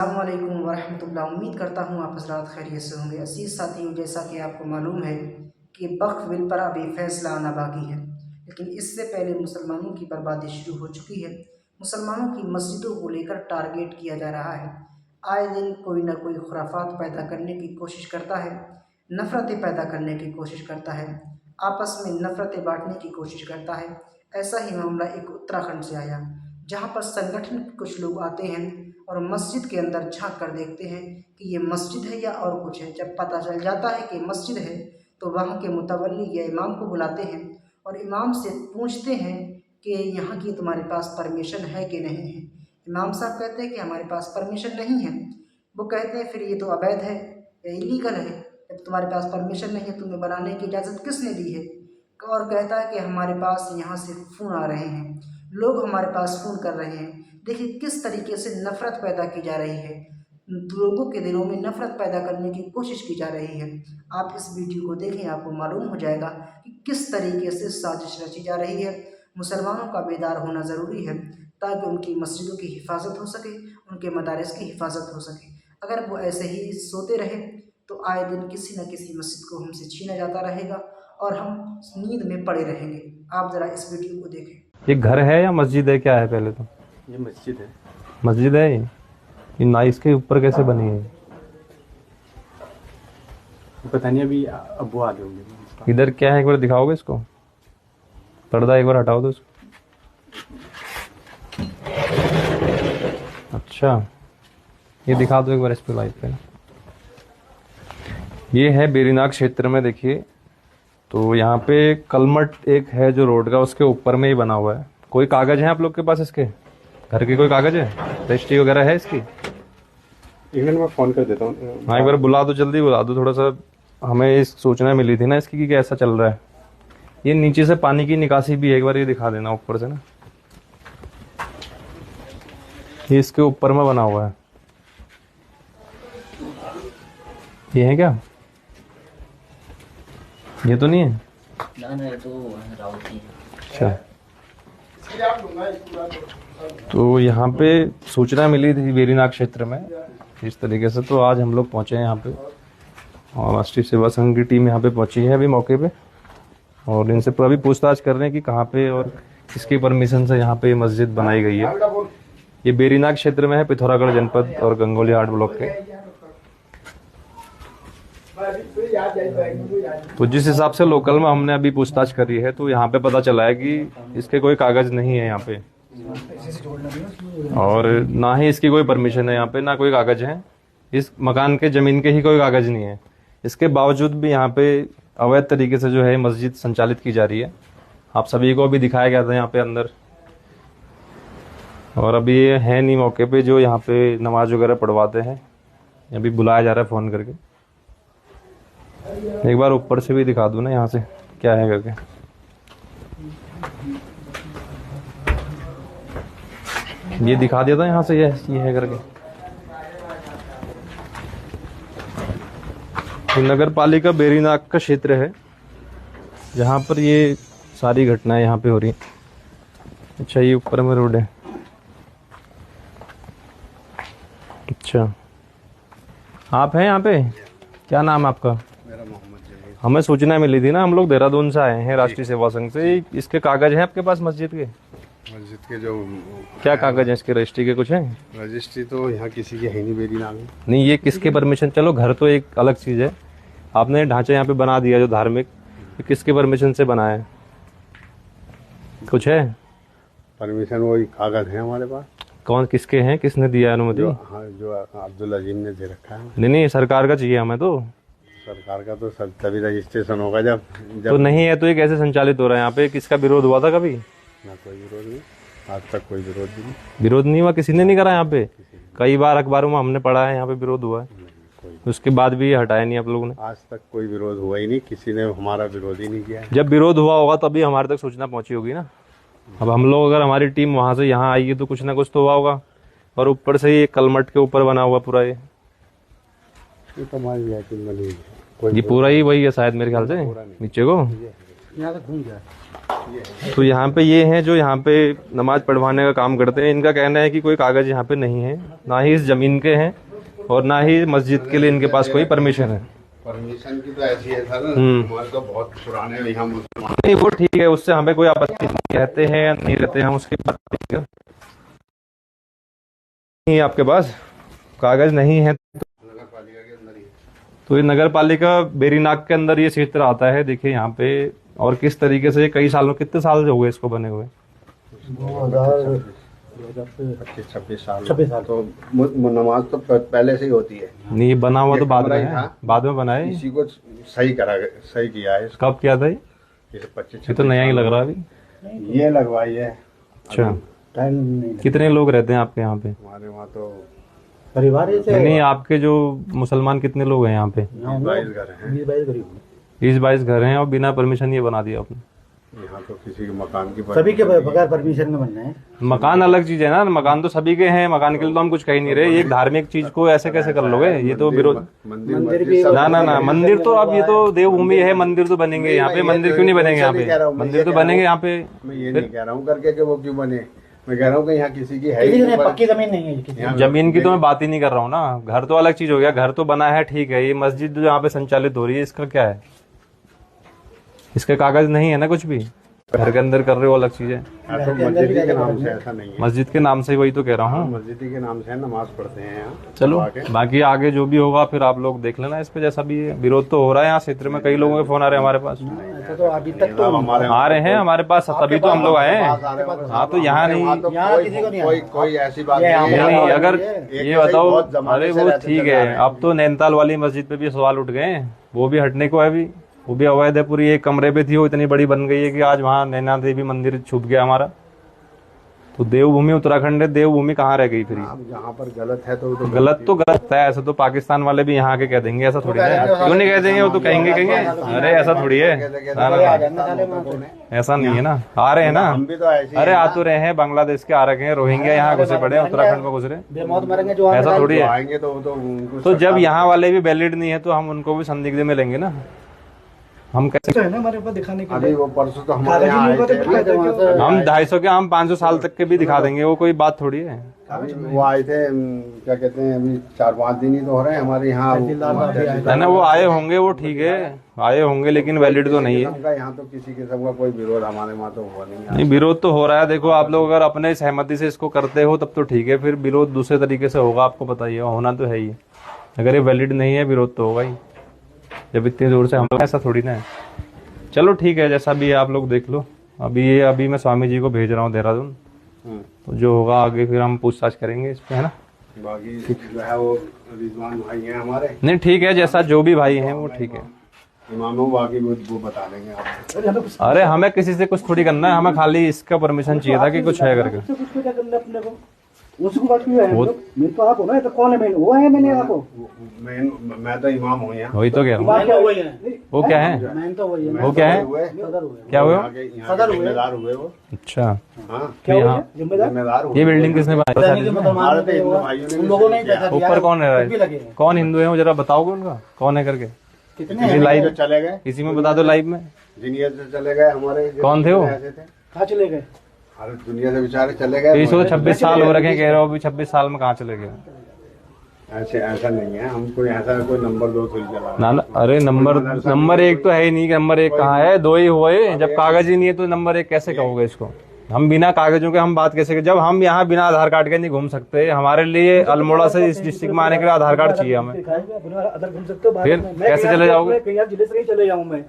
अस्सलामुअलैकुम वरहमतुल्लाह। उम्मीद करता हूँ आप हज़रात खैरियत से होंगे। अज़ीज़ साथियों, जैसा कि आपको मालूम है कि वक्फ बिल पर अभी फ़ैसला आना बाकी है, लेकिन इससे पहले मुसलमानों की बर्बादी शुरू हो चुकी है। मुसलमानों की मस्जिदों को लेकर टारगेट किया जा रहा है। आए दिन कोई ना कोई खुराफात पैदा करने की कोशिश करता है, नफ़रतें पैदा करने की कोशिश करता है, आपस में नफ़रतें बांटने की कोशिश करता है। ऐसा ही मामला एक उत्तराखंड से आया, जहाँ पर संगठन के कुछ लोग आते हैं और मस्जिद के अंदर झांक कर देखते हैं कि ये मस्जिद है या और कुछ है। जब पता चल जाता है कि मस्जिद है तो वहाँ के मुतवल्ली या इमाम को बुलाते हैं और इमाम से पूछते हैं कि यहाँ की तुम्हारे पास परमिशन है कि नहीं है। इमाम साहब कहते हैं कि हमारे पास परमिशन नहीं है। वो कहते हैं फिर ये तो अवैध है या इलीगल है, जब तुम्हारे पास परमिशन नहीं है तुम्हें बनाने की इजाज़त किसने दी है। और कहता है कि हमारे पास यहाँ से फ़ोन आ रहे हैं, लोग हमारे पास फ़ोन कर रहे हैं। देखिए किस तरीके से नफ़रत पैदा की जा रही है, लोगों के दिलों में नफ़रत पैदा करने की कोशिश की जा रही है। आप इस वीडियो को देखें, आपको मालूम हो जाएगा कि किस तरीके से साजिश रची जा रही है। मुसलमानों का बेदार होना ज़रूरी है ताकि उनकी मस्जिदों की हिफाजत हो सके, उनके मदारिस की हिफाजत हो सके। अगर वो ऐसे ही सोते रहे तो आए दिन किसी न किसी मस्जिद को हमसे छीना जाता रहेगा और हम नींद में पड़े रहेंगे। आप ज़रा इस वीडियो को देखें। ये घर है या मस्जिद है, क्या है? पहले तो ये मस्जिद है। मस्जिद है ये ना, इसके ऊपर कैसे बनी है? पता नहीं, अभी अब वो आ रहे होंगे। इधर क्या है, एक बार दिखाओगे इसको? पर्दा एक बार हटाओ तो इसको। अच्छा, ये दिखा दो एक बार इस पे, लाइव पे। ये है बेरीनाग क्षेत्र में, देखिए तो यहाँ पे कलमट एक है जो रोड का, उसके ऊपर में ही बना हुआ है। कोई कागज है आप लोग के पास इसके घर के? कोई कागज है, रजिस्ट्री वगैरह है इसकी? एक मिनट मैं फ़ोन कर देता हूँ। हाँ एक बार बुला दो, जल्दी बुला दो। थोड़ा सा हमें इस सूचना मिली थी ना इसकी कि कैसा चल रहा है। ये नीचे से पानी की निकासी भी है, एक बार ये दिखा देना ऊपर से ना। ये इसके ऊपर में बना हुआ है। ये है क्या? ये तो नहीं है ना, ये तो राउती है। अच्छा, तो यहाँ पे सूचना मिली थी बेरीनाग क्षेत्र में इस तरीके से, तो आज हम लोग पहुँचे हैं यहाँ पे और राष्ट्रीय सेवा संघ की टीम यहाँ पे पहुँची है अभी मौके पे, और इनसे अभी पूछताछ कर रहे हैं कि कहाँ पे और किसकी परमिशन से यहाँ पे मस्जिद बनाई गई है। ये बेरीनाग क्षेत्र में है, पिथौरागढ़ जनपद और गंगोली हाट ब्लॉक के। तो जिस हिसाब से लोकल में हमने अभी पूछताछ करी है तो यहाँ पे पता चला है कि इसके कोई कागज नहीं है यहाँ पे, और ना ही इसकी कोई परमिशन है यहाँ पे, ना कोई कागज है। इस मकान के जमीन के ही कोई कागज नहीं है। इसके बावजूद भी यहाँ पे अवैध तरीके से जो है मस्जिद संचालित की जा रही है। आप सभी को अभी दिखाया गया था यहाँ पे अंदर, और अभी ये है नहीं मौके पे जो यहाँ पे नमाज वगैरह पढ़वाते हैं। अभी बुलाया जा रहा है फ़ोन करके। एक बार ऊपर से भी दिखा दूँ ना यहाँ से क्या है करके। ये दिखा दिया था यहाँ से, ये है करके। तो नगर पालिका बेरीनाग का क्षेत्र है जहाँ पर ये सारी घटनाएं यहाँ पे हो रही हैं। अच्छा, ये ऊपर में रोड है। अच्छा, आप हैं यहाँ पे? क्या नाम है आपका? मेरा मोहम्मद जमील। हमें सूचना मिली थी ना, हम लोग देहरादून से आए हैं राष्ट्रीय सेवा संघ से। इसके कागज हैं आपके पास मस्जिद के? मस्जिद के जो क्या कागज हैं इसके, रजिस्ट्री के कुछ हैं? रजिस्ट्री तो यहाँ किसी की है नहीं, बेरीनाग में। नहीं, ये किसके परमिशन? चलो घर तो एक अलग चीज़ है, आपने ढांचा यहाँ पे बना दिया जो धार्मिक, तो किसके परमिशन से बनाया है? कुछ है परमिशन? वही कागज है हमारे पास। कौन, किसके हैं, किसने दिया अनुमति? जो अब्दुल अजीम ने दे रखा है। नहीं, सरकार का चाहिए हमें तो। सरकार का तो सब तभी रजिस्ट्रेशन होगा जब तो नहीं है तो ये कैसे संचालित हो रहा है यहाँ पे? किसका विरोध हुआ था कभी? ना कोई विरोध नहीं, आज तक कोई विरोध नहीं। विरोध नहीं हुआ, किसी ने नहीं करा यहाँ पे? कई बार अखबारों में हमने पढ़ा है यहाँ पे विरोध हुआ है, उसके बाद भी ये हटाया नहीं आप लोगों ने। आज तक कोई विरोध हुआ ही नहीं, किसी ने हमारा विरोध ही नहीं किया है। जब विरोध हुआ होगा तभी हमारे तक सूचना पहुंची होगी ना। अब हम लोग, अगर हमारी टीम वहां से यहाँ आई है तो कुछ ना कुछ तो हुआ होगा। और ऊपर से ये कलमट के ऊपर बना हुआ पूरा ये तो हमारी बनी है। ये पूरा ही वही है शायद, मेरे ख्याल से नीचे को। यहाँ से घूम गया। तो यहाँ पे ये हैं जो यहाँ पे नमाज पढ़वाने का काम करते हैं। इनका कहना है कि कोई कागज यहाँ पे नहीं है, ना ही इस जमीन के हैं और ना ही मस्जिद के लिए इनके पास कोई परमिशन है। परमिशन की तो ऐसी है सर, हमारे तो बहुत पुराने यहाँ मुसलमान। नहीं वो ठीक है, उससे हमें कोई आपत्ति नहीं, रहते हैं या नहीं रहते हैं हम उसकी बात नहीं। आपके पास कागज नहीं है नगर पालिका के अंदर ही। तो ये नगर पालिका बेरीनाग के अंदर ये क्षेत्र आता है। देखिए यहाँ पे, और किस तरीके से कई सालों, कितने साल हो गए इसको बने हुए? 25-26 साल तो नमाज तो पहले से ही होती है। नहीं ये बना हुआ तो बाद में कमरा ही है, था। बाद में बना है। इसी को सही किया है। कब किया था ये? 25 ये तो नया ही लग रहा है अभी। ये लगवाई है। अच्छा, टाइम नहीं कितने लोग रहते हैं आपके यहाँ पे? हमारे वहाँ तो परिवार से नहीं आपके जो मुसलमान कितने लोग हैं यहाँ पे? 22 घर हैं। 20-22 करीब 20-22 घर हैं और बिना परमिशन ये बना दिया आपने। यहाँ तो किसी के मकान की सभी के बगैर परमिशन में बनना है। मकान अलग चीज है ना, मकान तो सभी के हैं, मकान के लिए तो हम कुछ कह ही नहीं रहे। ये एक धार्मिक चीज को ऐसे कैसे कर लोगे? ये तो विरोध। मंदिर भी ना मंदिर तो अब ये तो देवभूमि है, मंदिर तो बनेंगे यहाँ पे। मंदिर क्यों नहीं बनेंगे यहाँ पे? मंदिर तो बनेंगे यहाँ पे। मैं ये नहीं कह रहा हूँ करके कि वो क्यों बने, मैं कह रहा हूँ कि यहाँ किसी की है किसी ही की नहीं, पक्की जमीन नहीं है किसी की। जमीन की तो मैं बात ही नहीं कर रहा हूँ ना। घर तो अलग चीज हो गया, घर तो बना है ठीक है। ये मस्जिद जो यहाँ पे संचालित हो रही है इसका क्या है? इसके कागज नहीं है ना कुछ भी। घर के अंदर कर रहे हो अलग चीज है। तो मस्जिद के नाम से ऐसा नहीं है। मस्जिद के नाम से वही तो कह रहा हूँ। मस्जिद के नाम से नमाज पढ़ते हैं यहाँ। चलो बाकी आगे जो भी होगा फिर आप लोग देख लेना इस पे, जैसा भी है। विरोध तो हो रहा है यहाँ क्षेत्र में, कई लोगों के फोन आ रहे हैं हमारे पास। ऐसा तो अभी तक तो हमारे आ रहे हैं हमारे पास, तभी तो हम लोग आए हैं। हाँ तो यहाँ नहीं, यहाँ किसी को नहीं आया। कोई ऐसी बात ये नहीं नहीं है। अगर ये बताओ, अरे वो ठीक है, अब तो नैनीताल वाली मस्जिद पे भी सवाल उठ गए हैं, वो भी हटने को है अभी। वो भी अवैध है, पूरी एक कमरे पे थी, वो इतनी बड़ी बन गई है कि आज वहाँ नैना देवी मंदिर छुप गया हमारा। तो देवभूमि उत्तराखंड है, देवभूमि कहाँ रह गई फिर? जहाँ पर गलत है तो गलत है। ऐसा तो पाकिस्तान वाले भी यहाँ के कह देंगे, ऐसा थोड़ी है। क्यों नहीं कह देंगे? वो तो कहेंगे अरे ऐसा थोड़ी है। ऐसा नहीं है ना, आ रहे हैं ना। हम भी तो ऐसे अरे आ तो रहे हैं, बांग्लादेश के आ रखे हैं, रोहिंग्या यहाँ घुसे पड़े हैं, उत्तराखंड में घुस रहे। बेमौत मरेंगे जो ऐसा थोड़ी है। आएंगे तो उनको तो जब यहाँ वाले भी वैलिड नहीं है तो हम उनको भी संदिग्ध में लेंगे ना। हम कैसे? है ना हमारे पास दिखाने के अभी वो परसों तो हमारे यहाँ आए थे। हम 250 के, हम 500 साल तक के भी दिखा देंगे, वो कोई बात थोड़ी है। अभी वो आए थे, क्या कहते हैं, अभी 4-5 दिन ही तो हो रहे हैं हमारे यहाँ। है ना, वो आए होंगे, वो ठीक है आए होंगे, लेकिन वैलिड तो नहीं है। यहाँ तो किसी किस्म का कोई विरोध हमारे वहाँ तो हुआ नहीं है। नहीं विरोध तो हो रहा है। देखो आप लोग अगर अपने सहमति से इसको करते हो तब तो ठीक है, फिर विरोध दूसरे तरीके से होगा, आपको बताइए, होना तो है ही। अगर ये वैलिड नहीं है विरोध तो होगा ही, जब इतनी दूर से हम लोग, ऐसा थोड़ी ना है। चलो ठीक है, जैसा भी है आप लोग देख लो। अभी मैं स्वामी जी को भेज रहा हूँ देहरादून, तो जो होगा आगे फिर हम पूछताछ करेंगे इस पे, है ना। बाकी जो है वो रिजवान भाई हैं हमारे। नहीं ठीक है, जैसा जो भी भाई हैं वो ठीक है। इमामों बाकी वो बता देंगे आपको। अरे हमें किसी से कुछ थोड़ी करना है, हमें खाली इसका परमिशन चाहिए था कि कुछ है करके। कुछ क्या करना अपने को, उसको बात क्यों है? मेन तो आप हो ना, तो कौन है मेन? वो है मैंने आपको। मैं तो इमाम हूँ यहाँ। वही तो कह रहा हूँ। वो क्या है? मैन तो वही है। वो क्या है? सदर हुए। क्या हुआ? सदर जिम्मेदार हुए वो। अच्छा हाँ क्या यहाँ हुआ? जिम्मेदार ये बिल्डिंग किसने बनाई? उन लोगों ने ही पैसा दिया। ऊपर कौन भी है? लगे। कौन हिंदू है वो जरा बताओगे उनका, कौन है करके? कितने किसी लाइव चले गए, किसी में बता दो लाइव में। दुनिया से चले गए हमारे। कौन थे वो? कहाँ चले गए? अरे दुनिया से बेचारे चले गए। 26 साल हो रखे हैं, कह रहे हो अभी 26 साल में कहाँ चले गए? ऐसा नहीं है, हम कोई ऐसा कोई नंबर 2 थोड़ी चला। ना अरे नंबर 1 तो है ही नहीं। नंबर 1 कहाँ है? 2 ही हुए। जब कागज ही नहीं है तो नंबर 1 कैसे कहोगे इसको? हम बिना कागजों के हम बात कैसे करें? जब हम यहाँ बिना आधार कार्ड के नहीं घूम सकते, हमारे लिए अल्मोड़ा से इस डिस्ट्रिक्ट में आने के लिए आधार कार्ड चाहिए हमें। फिर कैसे चले जाओगे? चले जाऊँ मैं,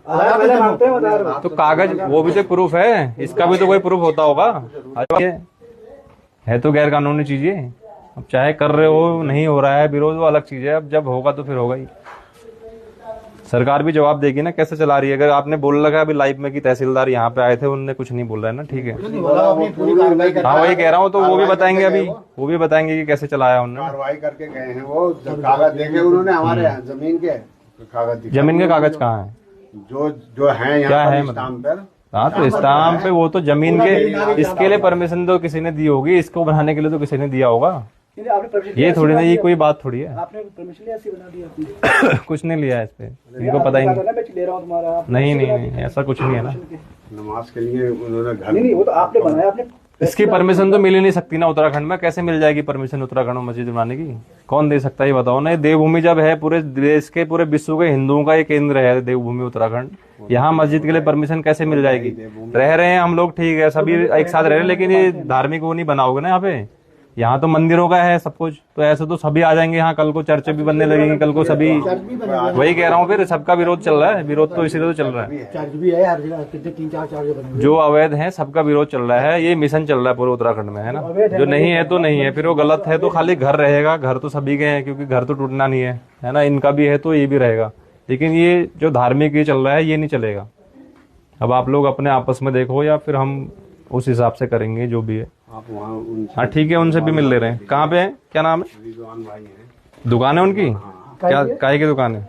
आधार मांगते हैं आधार। तो कागज वो भी तो प्रूफ है, इसका भी तो कोई प्रूफ होता होगा। है तो गैर कानूनी चीजें। अब चाहे कर रहे हो, नहीं हो रहा है विरोध, वो अलग चीज है। अब जब होगा तो फिर होगा ही। सरकार भी जवाब देगी ना कैसे चला रही है। अगर आपने बोल लगा अभी लाइव में कि तहसीलदार यहाँ पे आए थे, उन्होंने कुछ नहीं बोल रहा है ना, ठीक है। हाँ वही कह रहा हूँ, तो वो भी बताएंगे अभी, वो भी बताएंगे कि कैसे चलाया उन्होंने। कार्रवाई करके गए हैं वो, कागज देखे उन्होंने हमारे जमीन के कागज। जमीन के कागज कहाँ है? जो है क्या है यहाँ स्टाम्प पर। हाँ तो स्टाम्प पे वो तो जमीन के, इसके लिए परमिशन तो किसी ने दी होगी, इसको बनाने के लिए तो किसी ने दिया होगा। नहीं, आपने परमिशन ये लिया, थोड़ी ना, ऐसी ये बना कोई दिया। बात थोड़ी है। आपने परमिशन लिया ऐसी बना दिया आपने। कुछ नहीं लिया है इस पे, इनको पता ही नहीं। मैं ले रहा हूँ तुम्हारा, आप नहीं ऐसे नहीं बना नहीं दिया। ऐसा कुछ नहीं है ना। नमाज के लिए उन्होंने घर नहीं नहीं, वो तो आपने बनाया, आपने इसकी परमिशन तो मिल ही नहीं सकती ना उत्तराखंड में। कैसे मिल जाएगी परमिशन उत्तराखंड में मस्जिद बनाने की? कौन दे सकता है ये बताओ ना। ये देवभूमि जब है, पूरे देश के, पूरे विश्व के हिंदुओं का ये केंद्र है देवभूमि उत्तराखंड। यहाँ मस्जिद के लिए परमिशन कैसे मिल जाएगी? रह रहे हैं हम लोग, ठीक है, सभी एक साथ रह रहे हैं, लेकिन ये धार्मिक वो नहीं बनाओगे ना यहाँ पे। यहाँ तो मंदिरों का है सब कुछ, तो ऐसे तो सभी आ जाएंगे यहाँ। कल को चर्च भी बनने लगेंगे, कल को सभी, वही कह रहा हूँ, फिर सबका विरोध चल रहा है। विरोध तो इसीलिए तो चल रहा है, चर्च भी है हर जगह, कितने 3-4 चर्च बने। जो अवैध है सबका विरोध चल रहा है। ये मिशन चल रहा है पूरे उत्तराखंड में, है ना। जो नहीं है तो नहीं है, फिर वो गलत है तो खाली घर रहेगा। घर तो सभी के हैं, क्योंकि घर तो टूटना नहीं है ना। इनका भी है तो ये भी रहेगा, लेकिन ये जो धार्मिक ये चल रहा है ये नहीं चलेगा। अब आप लोग अपने आपस में देखो, या फिर हम उस हिसाब से करेंगे जो भी है। आप वहाँ उनसे हाँ ठीक है, उनसे भी मिल ले रहे हैं। कहाँ पे है, क्या नाम है? रिजवान भाई हैं। दुकान है उनकी? क्या काय की दुकान है?